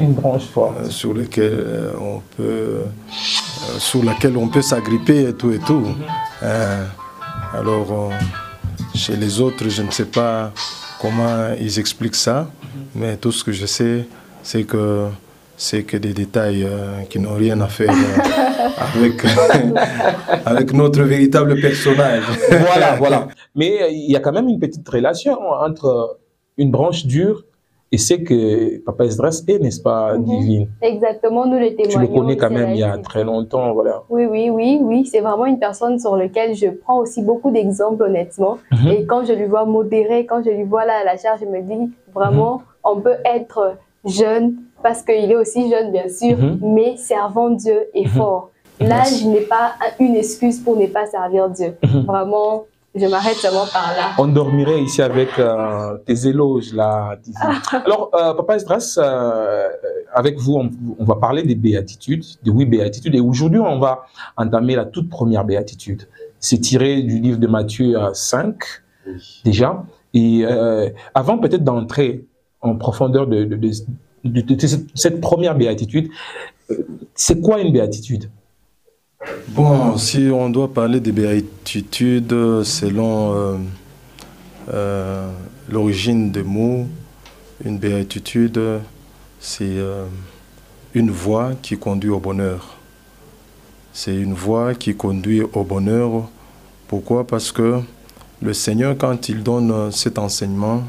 Une branche forte. Sur laquelle on peut s'agripper et tout et tout. Alors, chez les autres, je ne sais pas comment ils expliquent ça, mais tout ce que je sais, c'est que des détails qui n'ont rien à faire avec notre véritable personnage. Voilà. Mais il y a quand même une petite relation entre une branche dure et c'est que Papa Esdras est, n'est-ce pas, divine. Exactement, nous le témoignons. Tu le connais quand même il y a très longtemps, voilà. Oui. C'est vraiment une personne sur laquelle je prends aussi beaucoup d'exemples, honnêtement. Et quand je lui vois modérer, quand je lui vois là à la charge, je me dis vraiment, on peut être jeune, parce qu'il est aussi jeune, bien sûr, mais servant Dieu est fort. L'âge n'est pas une excuse pour ne pas servir Dieu. Vraiment, je m'arrête seulement par là. On dormirait ici avec tes éloges, là. Alors, Papa Esdras, avec vous, on va parler des béatitudes, des 8 béatitudes. Et aujourd'hui, on va entamer la toute première béatitude. C'est tiré du livre de Matthieu 5, déjà. Et avant peut-être d'entrer en profondeur de cette première béatitude, c'est quoi une béatitude? Bon, si on doit parler des béatitudes selon l'origine des mots, une béatitude, c'est une voie qui conduit au bonheur. C'est une voie qui conduit au bonheur. Pourquoi? Parce que le Seigneur, quand il donne cet enseignement,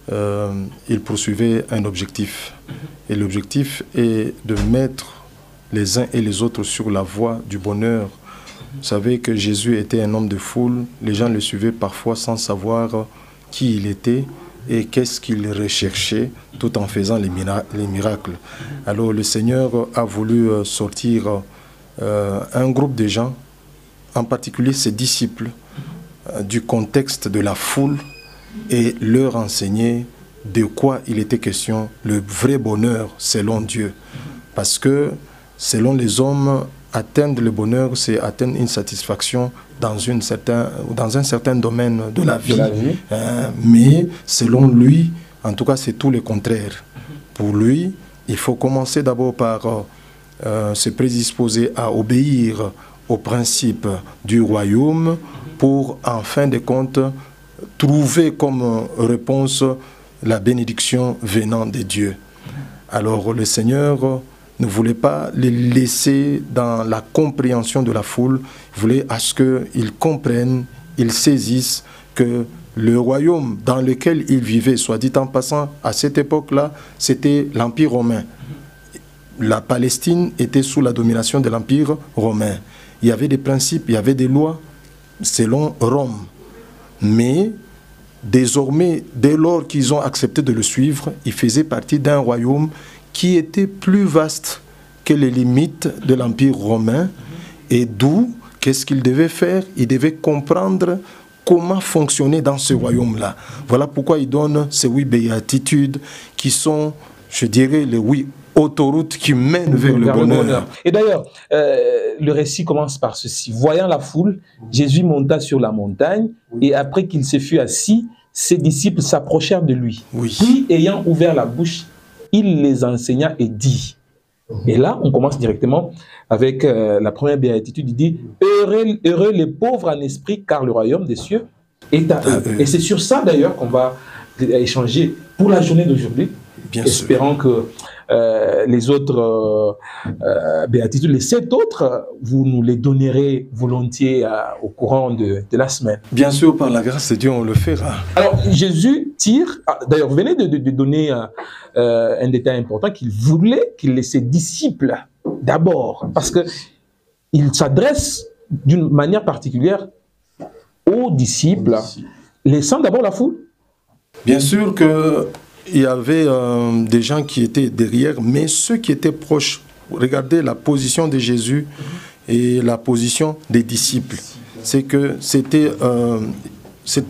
il poursuivait un objectif. Et l'objectif est de mettre les uns et les autres sur la voie du bonheur. Vous savez que Jésus était un homme de foule. Les gens le suivaient parfois sans savoir qui il était et qu'est-ce qu'il recherchait, tout en faisant les miracles. Alors le Seigneur a voulu sortir un groupe de gens, en particulier ses disciples, du contexte de la foule et leur enseigner de quoi il était question, le vrai bonheur selon Dieu. Parce que selon les hommes, atteindre le bonheur, c'est atteindre une satisfaction dans un certain domaine de la vie. Mais selon lui, en tout cas, c'est tout le contraire. Pour lui, il faut commencer d'abord par se prédisposer à obéir aux principes du royaume pour, en fin de compte, trouver comme réponse la bénédiction venant de Dieu. Alors le Seigneur ne voulait pas les laisser dans la compréhension de la foule, il voulait à ce qu'ils comprennent, ils saisissent que le royaume dans lequel ils vivaient, soit dit en passant, à cette époque-là, c'était l'Empire romain. La Palestine était sous la domination de l'Empire romain. Il y avait des principes, il y avait des lois selon Rome. Mais désormais, dès lors qu'ils ont accepté de le suivre, ils faisaient partie d'un royaume qui était plus vaste que les limites de l'Empire romain. Et d'où, qu'est-ce qu'ils devaient faire? Ils devaient comprendre comment fonctionner dans ce royaume-là. Voilà pourquoi ils donnent ces 8 béatitudes qui sont, je dirais, les 8 autoroutes qui mènent vers le bonheur. Et d'ailleurs, le récit commence par ceci. Voyant la foule, Jésus monta sur la montagne et après qu'il se fut assis, ses disciples s'approchèrent de lui. Puis, ayant ouvert la bouche, il les enseigna et dit. Et là, on commence directement avec la première béatitude. Il dit, heureux les pauvres en esprit, car le royaume des cieux est à eux. Et c'est sur ça d'ailleurs qu'on va échanger pour la journée d'aujourd'hui. Espérant que les autres béatitudes, les 7 autres, vous nous les donnerez volontiers au courant de la semaine. Bien sûr, par la grâce de Dieu, on le fera. Alors, Jésus tire, d'ailleurs, vous venez de donner un détail important, qu'il voulait qu'il ses disciples d'abord, parce qu'il s'adresse d'une manière particulière aux disciples, laissant d'abord la foule. Bien sûr que il y avait des gens qui étaient derrière, mais ceux qui étaient proches, regardez la position de Jésus et la position des disciples. C'est que c'était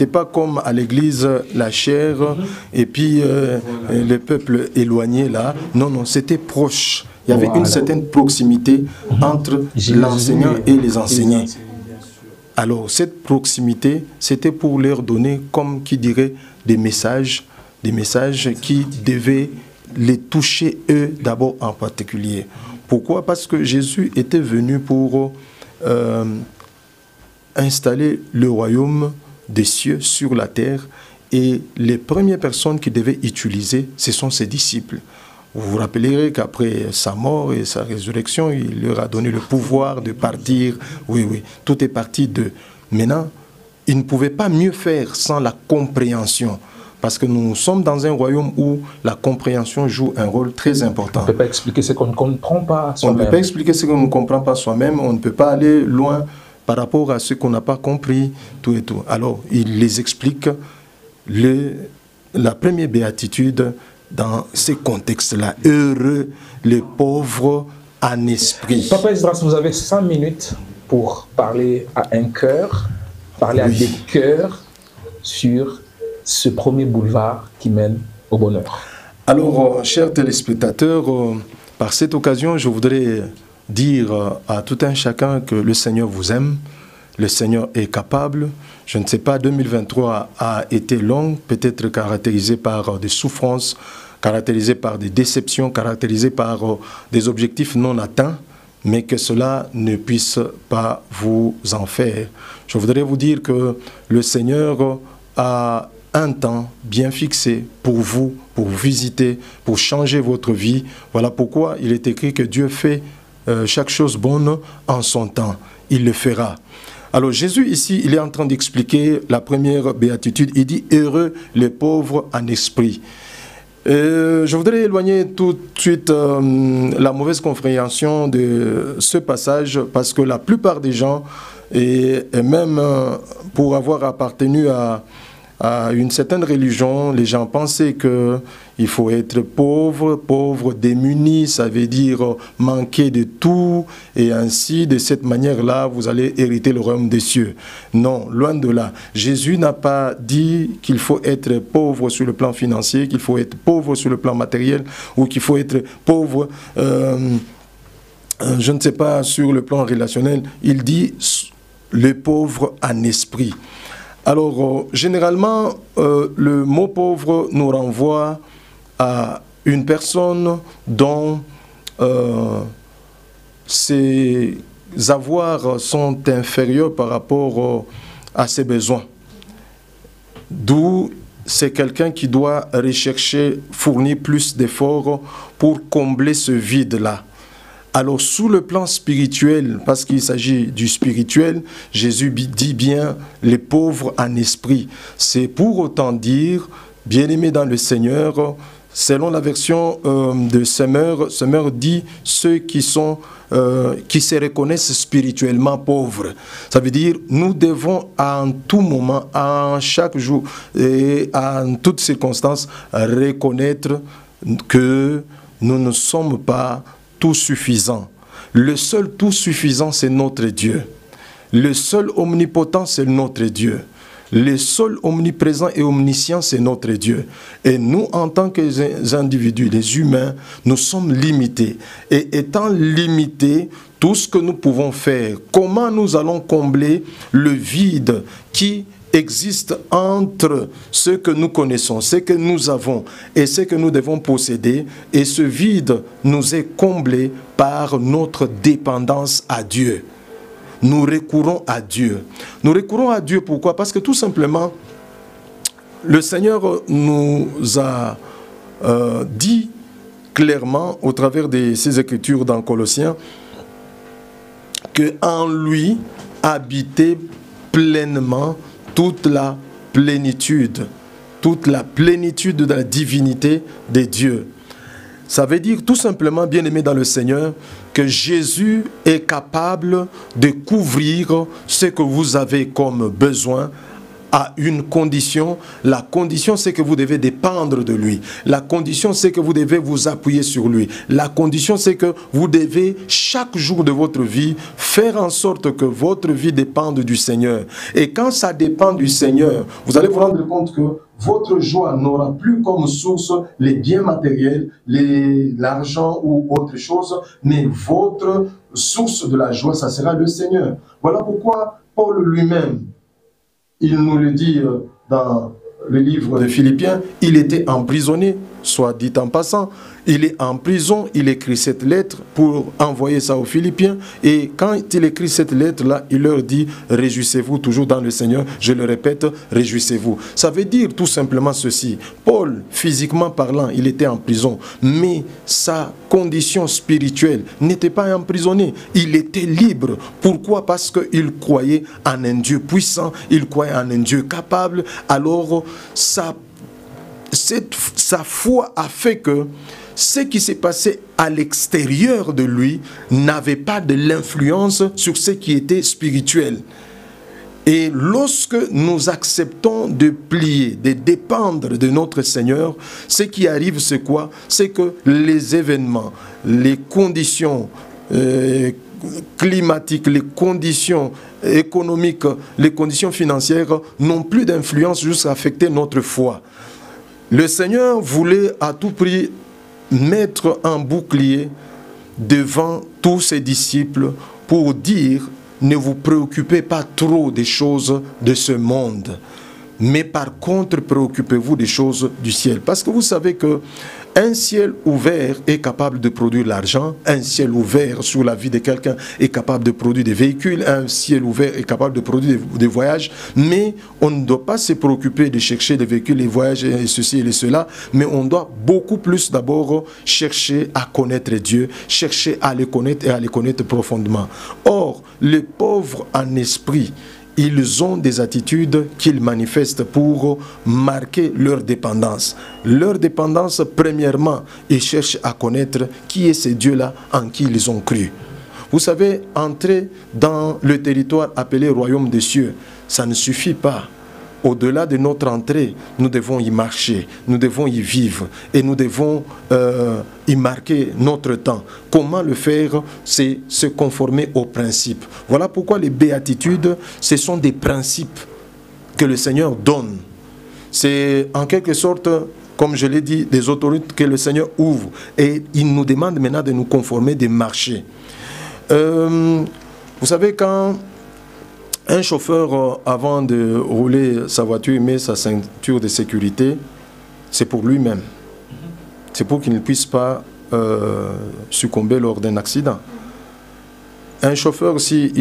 pas comme à l'église la chair et puis le peuple éloigné là. Non, non, c'était proche. Il y avait une certaine proximité entre l'enseignant et les enseignés. Alors cette proximité, c'était pour leur donner, comme qui dirait, des messages qui devaient les toucher eux d'abord en particulier. Pourquoi? Parce que Jésus était venu pour installer le royaume des cieux sur la terre, et les premières personnes qui devaient utiliser, ce sont ses disciples. Vous vous rappellerez qu'après sa mort et sa résurrection, il leur a donné le pouvoir de partir. Oui, oui, tout est parti d'eux. Maintenant, ils ne pouvaient pas mieux faire sans la compréhension. Parce que nous sommes dans un royaume où la compréhension joue un rôle très important. On ne peut pas expliquer ce qu'on ne comprend pas soi-même. On ne peut pas expliquer ce qu'on ne comprend pas soi-même. On ne peut pas aller loin par rapport à ce qu'on n'a pas compris, tout et tout. Alors, il les explique la première béatitude dans ces contextes-là. Heureux les pauvres en esprit. Papa Esdras, vous avez 5 minutes pour parler à un cœur, parler à des cœurs sur ce premier boulevard qui mène au bonheur. Alors, chers téléspectateurs, par cette occasion, je voudrais dire à tout un chacun que le Seigneur vous aime, le Seigneur est capable. Je ne sais pas, 2023 a été long, peut-être caractérisé par des souffrances, caractérisé par des déceptions, caractérisé par des objectifs non atteints, mais que cela ne puisse pas vous en faire. Je voudrais vous dire que le Seigneur a un temps bien fixé pour vous visiter, pour changer votre vie. Voilà pourquoi il est écrit que Dieu fait chaque chose bonne en son temps. Il le fera. Alors Jésus ici, il est en train d'expliquer la première béatitude. Il dit « Heureux les pauvres en esprit ». Je voudrais éloigner tout de suite la mauvaise compréhension de ce passage, parce que la plupart des gens, et même pour avoir appartenu à une certaine religion, les gens pensaient qu'il faut être pauvre, démuni, ça veut dire manquer de tout, et ainsi, de cette manière-là, vous allez hériter le royaume des cieux. Non, loin de là. Jésus n'a pas dit qu'il faut être pauvre sur le plan financier, qu'il faut être pauvre sur le plan matériel, ou qu'il faut être pauvre, je ne sais pas, sur le plan relationnel. Il dit les pauvres en esprit. Alors, généralement, le mot pauvre nous renvoie à une personne dont ses avoirs sont inférieurs par rapport à ses besoins. D'où c'est quelqu'un qui doit rechercher, fournir plus d'efforts pour combler ce vide-là. Alors, sous le plan spirituel, parce qu'il s'agit du spirituel, Jésus dit bien les pauvres en esprit. C'est pour autant dire, bien-aimés dans le Seigneur, selon la version de Semeur dit ceux qui se reconnaissent spirituellement pauvres. Ça veut dire, nous devons en tout moment, en chaque jour et en toutes circonstances, reconnaître que nous ne sommes pas tout suffisant. Le seul tout suffisant, c'est notre Dieu. Le seul omnipotent, c'est notre Dieu. Le seul omniprésent et omniscient, c'est notre Dieu. Et nous, en tant qu'individus, les humains, nous sommes limités. Et étant limités, tout ce que nous pouvons faire, comment nous allons combler le vide qui existe entre ce que nous connaissons, ce que nous avons et ce que nous devons posséder, et ce vide nous est comblé par notre dépendance à Dieu. Nous recourons à Dieu. Nous recourons à Dieu, pourquoi? Parce que tout simplement, le Seigneur nous a dit clairement au travers de ces écritures dans Colossiens qu'en lui habitait pleinement toute la plénitude de la divinité de Dieu. Ça veut dire tout simplement, bien-aimé dans le Seigneur, que Jésus est capable de couvrir ce que vous avez comme besoin à une condition. La condition, c'est que vous devez dépendre de lui. La condition, c'est que vous devez vous appuyer sur lui. La condition, c'est que vous devez, chaque jour de votre vie, faire en sorte que votre vie dépende du Seigneur. Et quand ça dépend du Seigneur, vous allez vous rendre compte que votre joie n'aura plus comme source les biens matériels, l'argent ou autre chose, mais votre source de la joie, ça sera le Seigneur. Voilà pourquoi Paul lui-même, il nous le dit dans le livre de Philippiens, il était emprisonné soit dit en passant. Il est en prison, il écrit cette lettre pour envoyer ça aux Philippiens. Et quand il écrit cette lettre-là, il leur dit « Réjouissez-vous toujours dans le Seigneur ». Je le répète, réjouissez-vous. Ça veut dire tout simplement ceci. Paul, physiquement parlant, il était en prison, mais sa condition spirituelle n'était pas emprisonné. Il était libre. Pourquoi? Parce qu'il croyait en un Dieu puissant, il croyait en un Dieu capable. Alors, sa foi a fait que ce qui s'est passé à l'extérieur de lui n'avait pas de l'influence sur ce qui était spirituel. Et lorsque nous acceptons de plier, de dépendre de notre Seigneur, ce qui arrive, c'est quoi? C'est que les événements, les conditions climatiques, les conditions économiques, les conditions financières n'ont plus d'influence jusqu'à affecter notre foi. Le Seigneur voulait à tout prix mettre un bouclier devant tous ses disciples pour dire: ne vous préoccupez pas trop des choses de ce monde, mais par contre préoccupez-vous des choses du ciel. Parce que vous savez que un ciel ouvert est capable de produire l'argent, un ciel ouvert sur la vie de quelqu'un est capable de produire des véhicules, un ciel ouvert est capable de produire des voyages, mais on ne doit pas se préoccuper de chercher des véhicules, les voyages et ceci et cela, mais on doit beaucoup plus d'abord chercher à connaître Dieu, chercher à le connaître et à le connaître profondément. Or, les pauvres en esprit, ils ont des attitudes qu'ils manifestent pour marquer leur dépendance. Leur dépendance, premièrement, ils cherchent à connaître qui est ce Dieu-là en qui ils ont cru. Vous savez, entrer dans le territoire appelé Royaume des cieux, ça ne suffit pas. Au-delà de notre entrée, nous devons y marcher, nous devons y vivre et nous devons y marquer notre temps. Comment le faire? C'est se conformer aux principes. Voilà pourquoi les béatitudes, ce sont des principes que le Seigneur donne. C'est en quelque sorte, comme je l'ai dit, des autorités que le Seigneur ouvre et il nous demande maintenant de nous conformer, de marcher. Vous savez, quand un chauffeur, avant de rouler sa voiture, met sa ceinture de sécurité, c'est pour lui-même. C'est pour qu'il ne puisse pas succomber lors d'un accident. Un chauffeur, si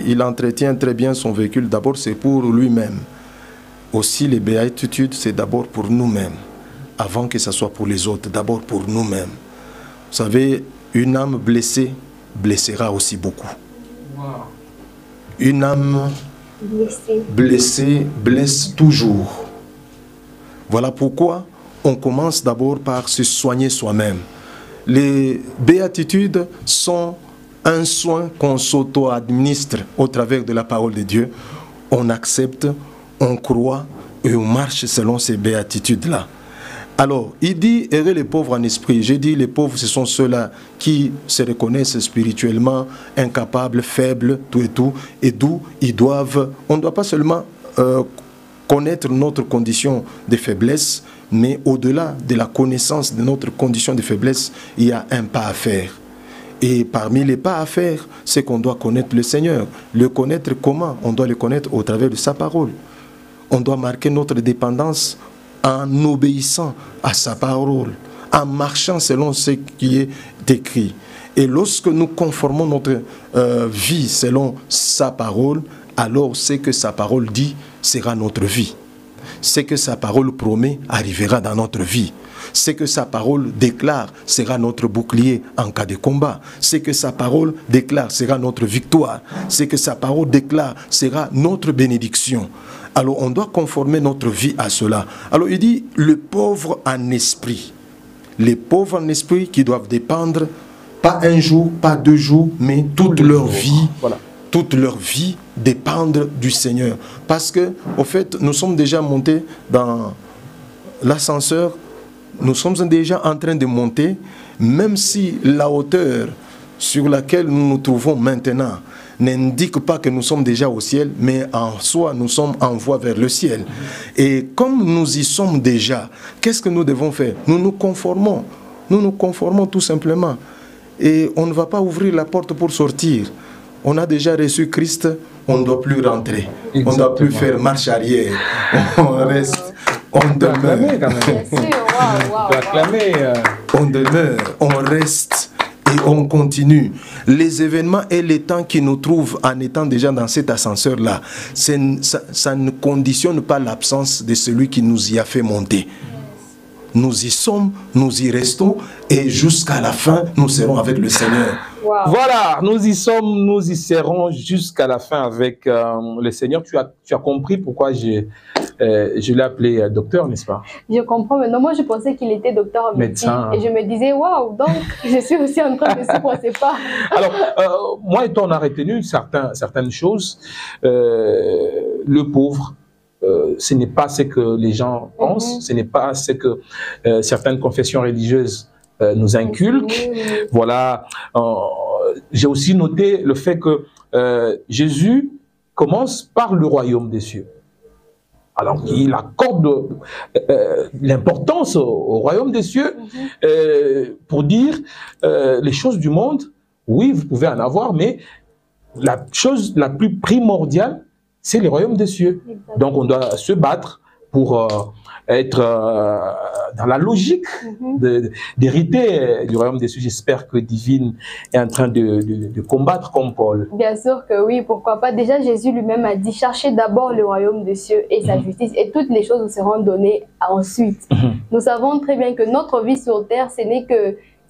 il entretient très bien son véhicule, d'abord c'est pour lui-même. Aussi les béatitudes, c'est d'abord pour nous-mêmes, avant que ce soit pour les autres, d'abord pour nous-mêmes. Vous savez, une âme blessée blessera aussi beaucoup. Wow. Une âme blessée blesse toujours. Voilà pourquoi on commence d'abord par se soigner soi-même. Les béatitudes sont un soin qu'on s'auto-administre au travers de la parole de Dieu. On accepte, on croit et on marche selon ces béatitudes-là. Alors, il dit, heureux les pauvres en esprit. J'ai dit, les pauvres, ce sont ceux-là qui se reconnaissent spirituellement, incapables, faibles, tout et tout. Et d'où ils doivent, on ne doit pas seulement connaître notre condition de faiblesse, mais au-delà de la connaissance de notre condition de faiblesse, il y a un pas à faire. Et parmi les pas à faire, c'est qu'on doit connaître le Seigneur. Le connaître comment? On doit le connaître au travers de sa parole. On doit marquer notre dépendance en obéissant à sa parole, en marchant selon ce qui est écrit. Et lorsque nous conformons notre vie selon sa parole, alors ce que sa parole dit sera notre vie. Ce que sa parole promet arrivera dans notre vie. Ce que sa parole déclare sera notre bouclier en cas de combat. Ce que sa parole déclare sera notre victoire. Ce que sa parole déclare sera notre bénédiction. Alors on doit conformer notre vie à cela. Alors il dit, le pauvre en esprit. Les pauvres en esprit qui doivent dépendre, pas un jour, pas 2 jours, mais toute leur vie. Voilà. Toute leur vie dépendre du Seigneur. Parce que, au fait, nous sommes déjà montés dans l'ascenseur, nous sommes déjà en train de monter, même si la hauteur sur laquelle nous nous trouvons maintenant n'indique pas que nous sommes déjà au ciel, mais en soi, nous sommes en voie vers le ciel. Et comme nous y sommes déjà, qu'est-ce que nous devons faire? Nous nous conformons tout simplement. Et on ne va pas ouvrir la porte pour sortir. On a déjà reçu Christ, on ne doit plus rentrer. Exactement. On ne doit plus faire marche arrière. On reste On demeure. Bien sûr, On demeure, on reste et on continue. Les événements et les temps qui nous trouvent en étant déjà dans cet ascenseur-là, ça ne conditionne pas l'absence de celui qui nous y a fait monter. Nous y sommes, nous y restons et jusqu'à la fin, nous serons avec le Seigneur. Wow. Voilà, nous y sommes, nous y serons jusqu'à la fin avec le Seigneur. Tu as compris pourquoi je l'ai appelé docteur, n'est-ce pas? Je comprends maintenant. Moi, je pensais qu'il était docteur en médecin. Et je me disais, waouh, donc je suis aussi en train de suivre ses pas. Alors, moi et toi, on a retenu certaines choses. Le pauvre, ce n'est pas ce que les gens pensent, ce n'est pas ce que certaines confessions religieuses nous inculquent. Voilà. J'ai aussi noté le fait que Jésus commence par le royaume des cieux. Alors il accorde l'importance au royaume des cieux pour dire les choses du monde, oui, vous pouvez en avoir, mais la chose la plus primordiale, c'est le royaume des cieux. Exactement. Donc on doit se battre pour être dans la logique d'hériter du royaume des cieux. J'espère que Divine est en train de combattre comme Paul. Bien sûr que oui, pourquoi pas. Déjà, Jésus lui-même a dit, cherchez d'abord le royaume des cieux et sa justice, et toutes les choses vous seront données ensuite. Nous savons très bien que notre vie sur terre, ce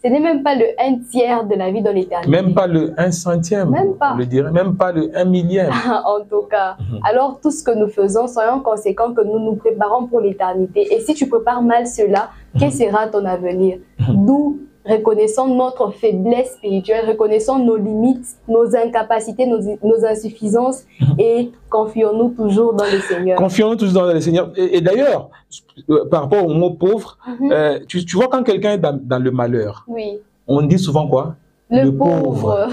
n'est même pas le 1/3 de la vie dans l'éternité. Même pas le 1/100e. Même pas. Je dirais, même pas le 1/1000e. En tout cas. Alors, tout ce que nous faisons, soyons conséquents que nous nous préparons pour l'éternité. Et si tu prépares mal cela, quel sera ton avenir? D'où reconnaissons notre faiblesse spirituelle, reconnaissons nos limites, nos incapacités, nos insuffisances et confions-nous toujours dans le Seigneur. Confions-nous toujours dans le Seigneur. Et d'ailleurs, par rapport au mot pauvre, tu vois quand quelqu'un est dans le malheur, on dit souvent quoi? Le pauvre.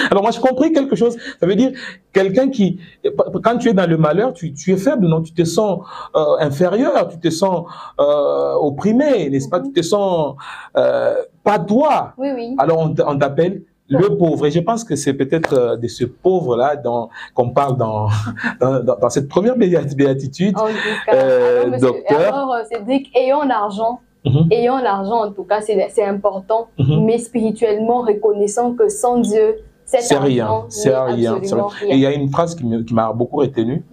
Alors moi, j'ai compris quelque chose. Ça veut dire quelqu'un qui, quand tu es dans le malheur, tu es faible, non? Tu te sens inférieur, tu te sens opprimé, n'est-ce pas? Tu te sens pas toi. Alors on t'appelle le pauvre. Et je pense que c'est peut-être de ce pauvre-là qu'on parle dans cette première béatitude. En tout cas, docteur. Alors, Cédric, ayons l'argent. Ayons l'argent, en tout cas, c'est important, mais spirituellement reconnaissant que sans Dieu, c'est rien. C'est rien. Et il y a une phrase qui m'a beaucoup retenu.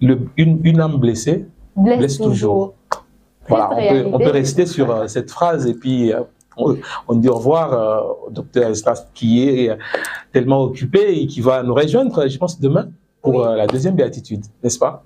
Une âme blessée blesse toujours. Voilà, on peut rester sur cette phrase et puis on dit au revoir au docteur Estas qui est tellement occupé et qui va nous rejoindre, je pense, demain pour la deuxième béatitude, n'est-ce pas?